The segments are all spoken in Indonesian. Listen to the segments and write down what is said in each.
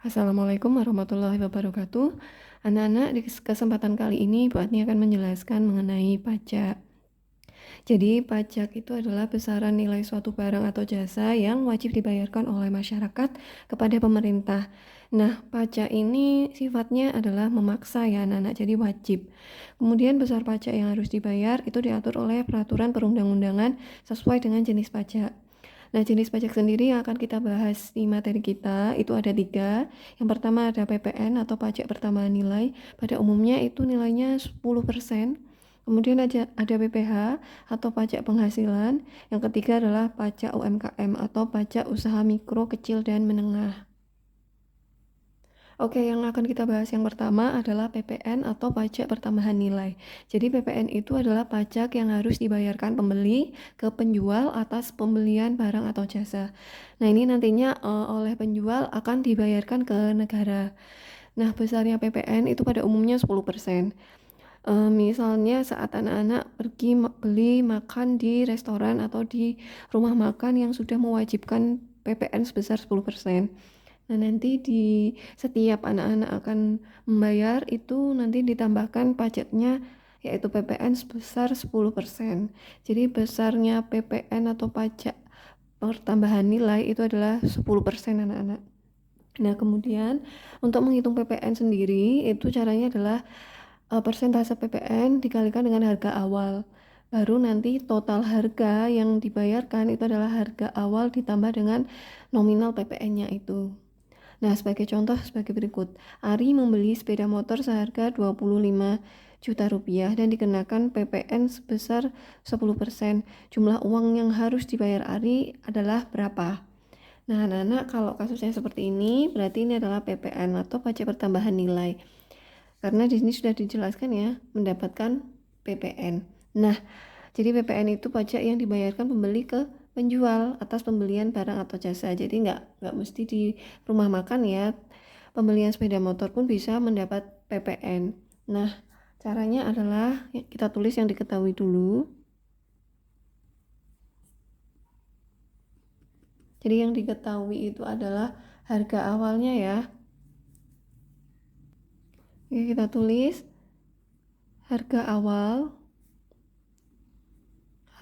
Assalamualaikum warahmatullahi wabarakatuh. Anak-anak, di kesempatan kali ini Bu Atni akan menjelaskan mengenai pajak. Jadi, pajak itu adalah besaran nilai suatu barang atau jasa yang wajib dibayarkan oleh masyarakat kepada pemerintah. Nah, pajak ini sifatnya adalah memaksa ya anak-anak, jadi wajib. Kemudian besar pajak yang harus dibayar itu diatur oleh peraturan perundang-undangan sesuai dengan jenis pajak. Nah, jenis pajak sendiri yang akan kita bahas di materi kita itu ada 3. Yang pertama ada PPN atau pajak pertambahan nilai. Pada umumnya itu nilainya 10%. Kemudian ada PPH atau pajak penghasilan. Yang ketiga adalah pajak UMKM atau pajak usaha mikro, kecil, dan menengah. Oke, yang akan kita bahas yang pertama adalah PPN atau pajak pertambahan nilai. Jadi PPN itu adalah pajak yang harus dibayarkan pembeli ke penjual atas pembelian barang atau jasa. Nah, ini nantinya oleh penjual akan dibayarkan ke negara. Nah, besarnya PPN itu pada umumnya 10%. Misalnya saat anak-anak pergi beli makan di restoran atau di rumah makan yang sudah mewajibkan PPN sebesar 10%. Nah, nanti di setiap anak-anak akan membayar itu nanti ditambahkan pajaknya yaitu PPN sebesar 10%. Jadi besarnya PPN atau pajak pertambahan nilai itu adalah 10% anak-anak. Nah, kemudian untuk menghitung PPN sendiri itu caranya adalah persentase PPN dikalikan dengan harga awal. Baru nanti total harga yang dibayarkan itu adalah harga awal ditambah dengan nominal PPN-nya itu. Nah, sebagai contoh sebagai berikut. Ari membeli sepeda motor seharga 25 juta rupiah dan dikenakan PPN sebesar 10%. Jumlah uang yang harus dibayar Ari adalah berapa? Nah, anak-anak, kalau kasusnya seperti ini, berarti ini adalah PPN atau pajak pertambahan nilai. Karena di sini sudah dijelaskan ya, mendapatkan PPN. Nah, jadi PPN itu pajak yang dibayarkan pembeli ke penjual atas pembelian barang atau jasa. Jadi nggak mesti di rumah makan ya. Pembelian sepeda motor pun bisa mendapat PPN. Nah, caranya adalah kita tulis yang diketahui dulu. Jadi yang diketahui itu adalah harga awalnya ya. Oke, kita tulis harga awal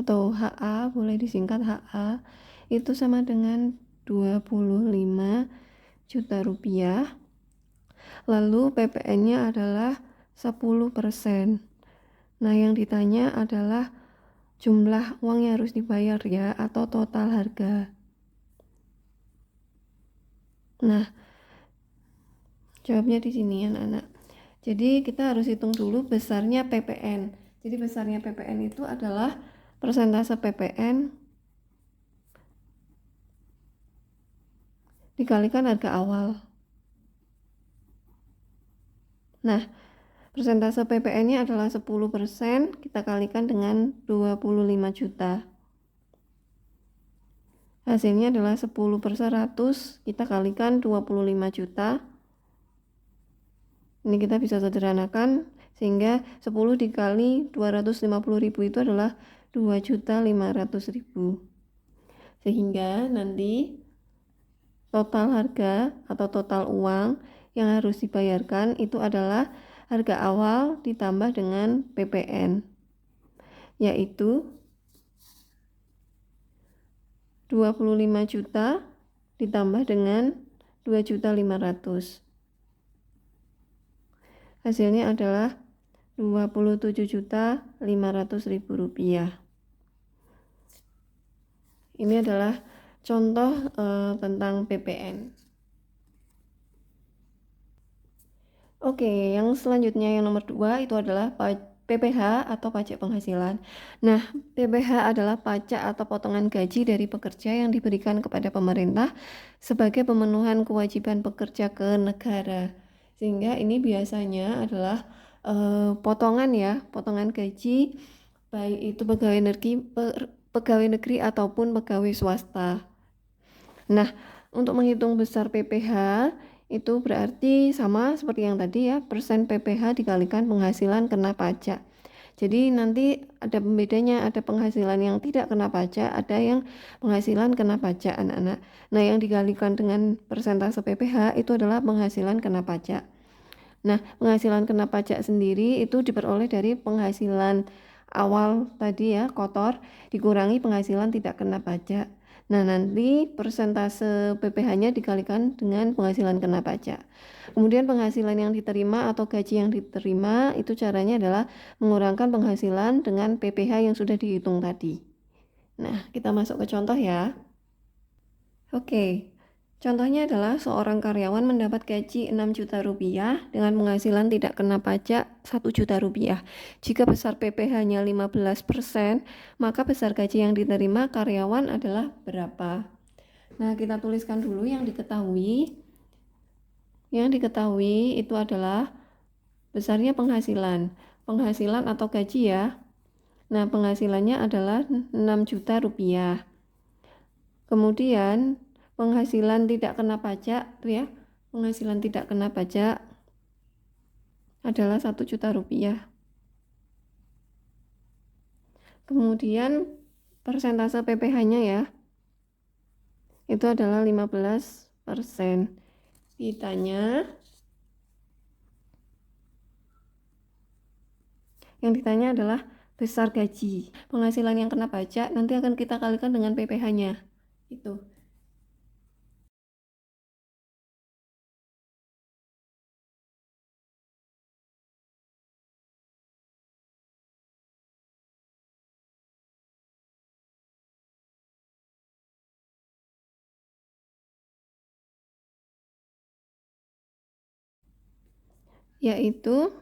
atau HA, boleh disingkat HA, itu sama dengan 25 juta rupiah. Lalu PPN-nya adalah 10%. Nah, yang ditanya adalah jumlah uang yang harus dibayar ya, atau total harga. Nah, jawabnya di sini anak-anak. Jadi kita harus hitung dulu besarnya PPN. Jadi besarnya PPN itu adalah persentase PPN dikalikan harga awal. Nah, persentase PPN-nya adalah 10%, kita kalikan dengan 25 juta. Hasilnya adalah 10/100, kita kalikan 25 juta. Ini kita bisa sederhanakan, sehingga 10 dikali 250.000 itu adalah 2.500.000. Sehingga nanti total harga atau total uang yang harus dibayarkan itu adalah harga awal ditambah dengan PPN, yaitu 25 juta ditambah dengan 2.500.000. Hasilnya adalah 27.500.000 rupiah. Ini adalah contoh tentang PPN. Oke, yang selanjutnya yang nomor 2 itu adalah PPH atau pajak penghasilan. Nah, PPH adalah pajak atau potongan gaji dari pekerja yang diberikan kepada pemerintah sebagai pemenuhan kewajiban pekerja ke negara. Sehingga ini biasanya adalah potongan ya, potongan gaji baik itu pegawai negeri ataupun pegawai swasta. Nah, untuk menghitung besar PPH itu berarti sama seperti yang tadi ya, persen PPH dikalikan penghasilan kena pajak. Jadi nanti ada pembedanya, ada penghasilan yang tidak kena pajak, ada yang penghasilan kena pajak anak-anak. Nah, yang dikalikan dengan persentase PPh itu adalah penghasilan kena pajak. Nah, penghasilan kena pajak sendiri itu diperoleh dari penghasilan awal tadi ya, kotor, dikurangi penghasilan tidak kena pajak. Nah, nanti persentase PPh-nya dikalikan dengan penghasilan kena pajak. Kemudian penghasilan yang diterima atau gaji yang diterima itu caranya adalah mengurangkan penghasilan dengan PPh yang sudah dihitung tadi. Nah, kita masuk ke contoh ya. Oke, contohnya adalah seorang karyawan mendapat gaji 6 juta rupiah dengan penghasilan tidak kena pajak 1 juta rupiah. Jika besar PPh-nya 15%, maka besar gaji yang diterima karyawan adalah berapa? Nah, kita tuliskan dulu yang diketahui. Yang diketahui itu adalah besarnya penghasilan. Penghasilan atau gaji ya. Nah, penghasilannya adalah 6 juta rupiah. Kemudian penghasilan tidak kena pajak ya. Penghasilan tidak kena pajak adalah 1 juta rupiah. Kemudian persentase PPh-nya ya. Itu adalah 15%. Yang ditanya adalah besar gaji. Penghasilan yang kena pajak nanti akan kita kalikan dengan PPh-nya. Itu. Yaitu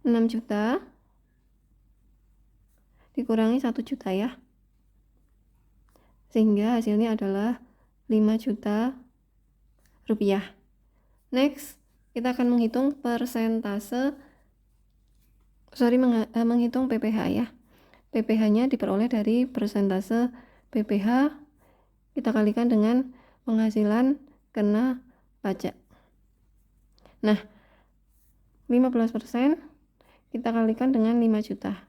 6 juta dikurangi 1 juta ya. Sehingga hasilnya adalah 5 juta rupiah. Next, kita akan menghitung menghitung PPh ya. PPh-nya diperoleh dari persentase PPh kita kalikan dengan penghasilan kena pajak. Nah, 15% kita kalikan dengan 5 juta.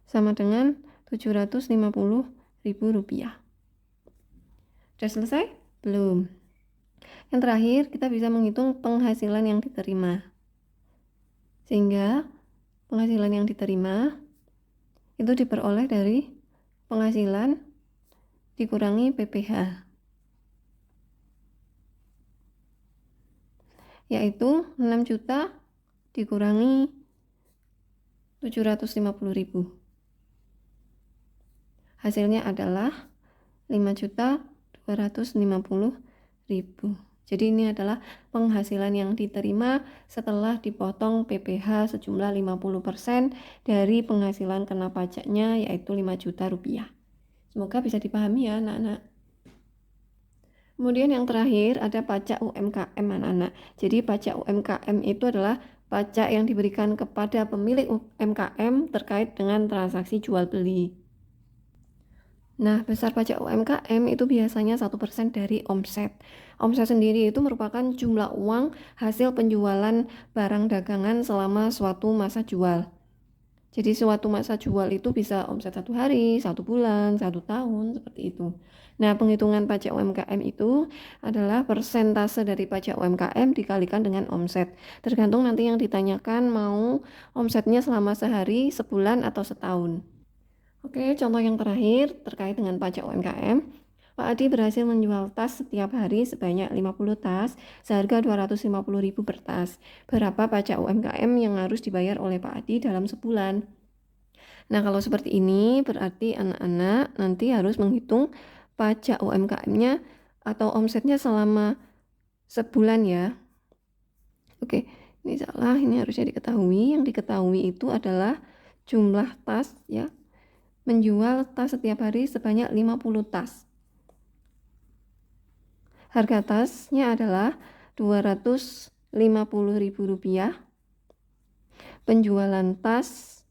Sama dengan 750.000 rupiah. Sudah selesai? Belum. Yang terakhir, kita bisa menghitung penghasilan yang diterima. Sehingga penghasilan yang diterima itu diperoleh dari penghasilan dikurangi PPh. Yaitu 6 juta dikurangi 750.000. Hasilnya adalah 5.250.000. Jadi ini adalah penghasilan yang diterima setelah dipotong PPh sejumlah 50% dari penghasilan kena pajaknya, yaitu 5 juta rupiah. Semoga bisa dipahami ya anak-anak. Kemudian yang terakhir ada pajak UMKM anak-anak. Jadi pajak UMKM itu adalah pajak yang diberikan kepada pemilik UMKM terkait dengan transaksi jual beli. Nah, besar pajak UMKM itu biasanya 1% dari omset. Omset sendiri itu merupakan jumlah uang hasil penjualan barang dagangan selama suatu masa jual. Jadi suatu masa jual itu bisa omset 1 hari, 1 bulan, 1 tahun, seperti itu. Nah, penghitungan pajak UMKM itu adalah persentase dari pajak UMKM dikalikan dengan omset. Tergantung nanti yang ditanyakan mau omsetnya selama sehari, sebulan, atau setahun. Oke, contoh yang terakhir terkait dengan pajak UMKM. Pak Adi berhasil menjual tas setiap hari sebanyak 50 tas seharga 250.000 per tas. Berapa pajak UMKM yang harus dibayar oleh Pak Adi dalam sebulan? Nah, kalau seperti ini berarti anak-anak nanti harus menghitung pajak UMKM-nya atau omsetnya selama sebulan ya. Oke, ini salah, ini harusnya diketahui. Yang diketahui itu adalah jumlah tas ya. Menjual tas setiap hari sebanyak 50 tas. Harga tasnya adalah 250.000 rupiah. Penjualan tas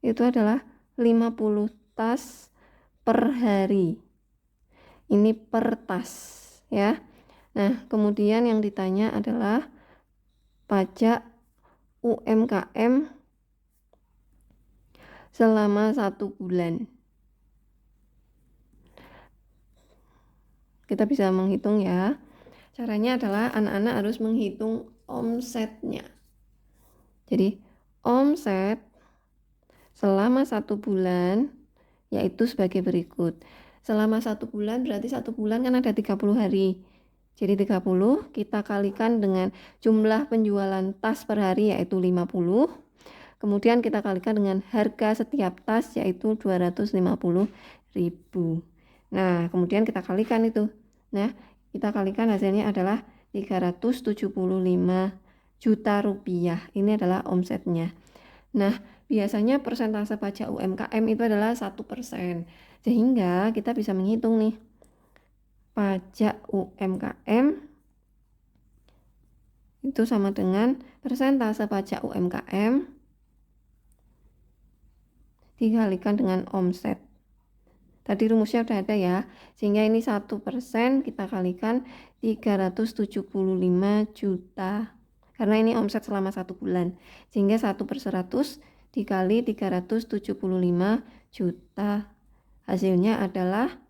itu adalah 50 tas per hari. Ini per tas ya. Nah, kemudian yang ditanya adalah pajak UMKM selama 1 bulan. Kita bisa menghitung ya. Caranya adalah anak-anak harus menghitung omsetnya. Jadi omset selama 1 bulan yaitu sebagai berikut. Selama 1 bulan berarti 1 bulan kan ada 30 hari. Jadi 30 kita kalikan dengan jumlah penjualan tas per hari yaitu 50. Kemudian kita kalikan dengan harga setiap tas yaitu 250.000. Nah, kemudian kita kalikan itu. Nah, kita kalikan hasilnya adalah 375 juta rupiah. Ini adalah omsetnya. Nah, biasanya persentase pajak UMKM itu adalah 1%. Sehingga kita bisa menghitung nih. Pajak UMKM itu sama dengan persentase pajak UMKM dikalikan dengan omset. Tadi rumusnya udah ada ya, sehingga ini 1% kita kalikan 375 juta. Karena ini omset selama 1 bulan, sehingga 1/100 dikali 375 juta. Hasilnya adalah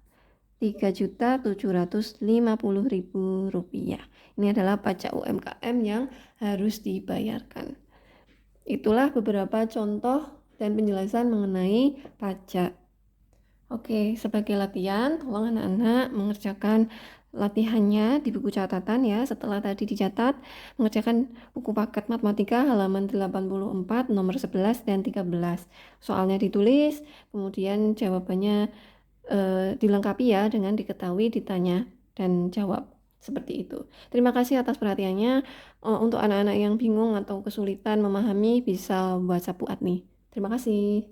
3.750.000 rupiah. Ini adalah pajak UMKM yang harus dibayarkan. Itulah beberapa contoh dan penjelasan mengenai pajak. Oke, sebagai latihan, tolong anak-anak mengerjakan latihannya di buku catatan ya. Setelah tadi dicatat, mengerjakan buku paket matematika halaman 84, nomor 11 dan 13. Soalnya ditulis, kemudian jawabannya dilengkapi ya dengan diketahui, ditanya, dan jawab. Seperti itu. Terima kasih atas perhatiannya. Untuk anak-anak yang bingung atau kesulitan memahami bisa WhatsApp Bu Adni. Terima kasih.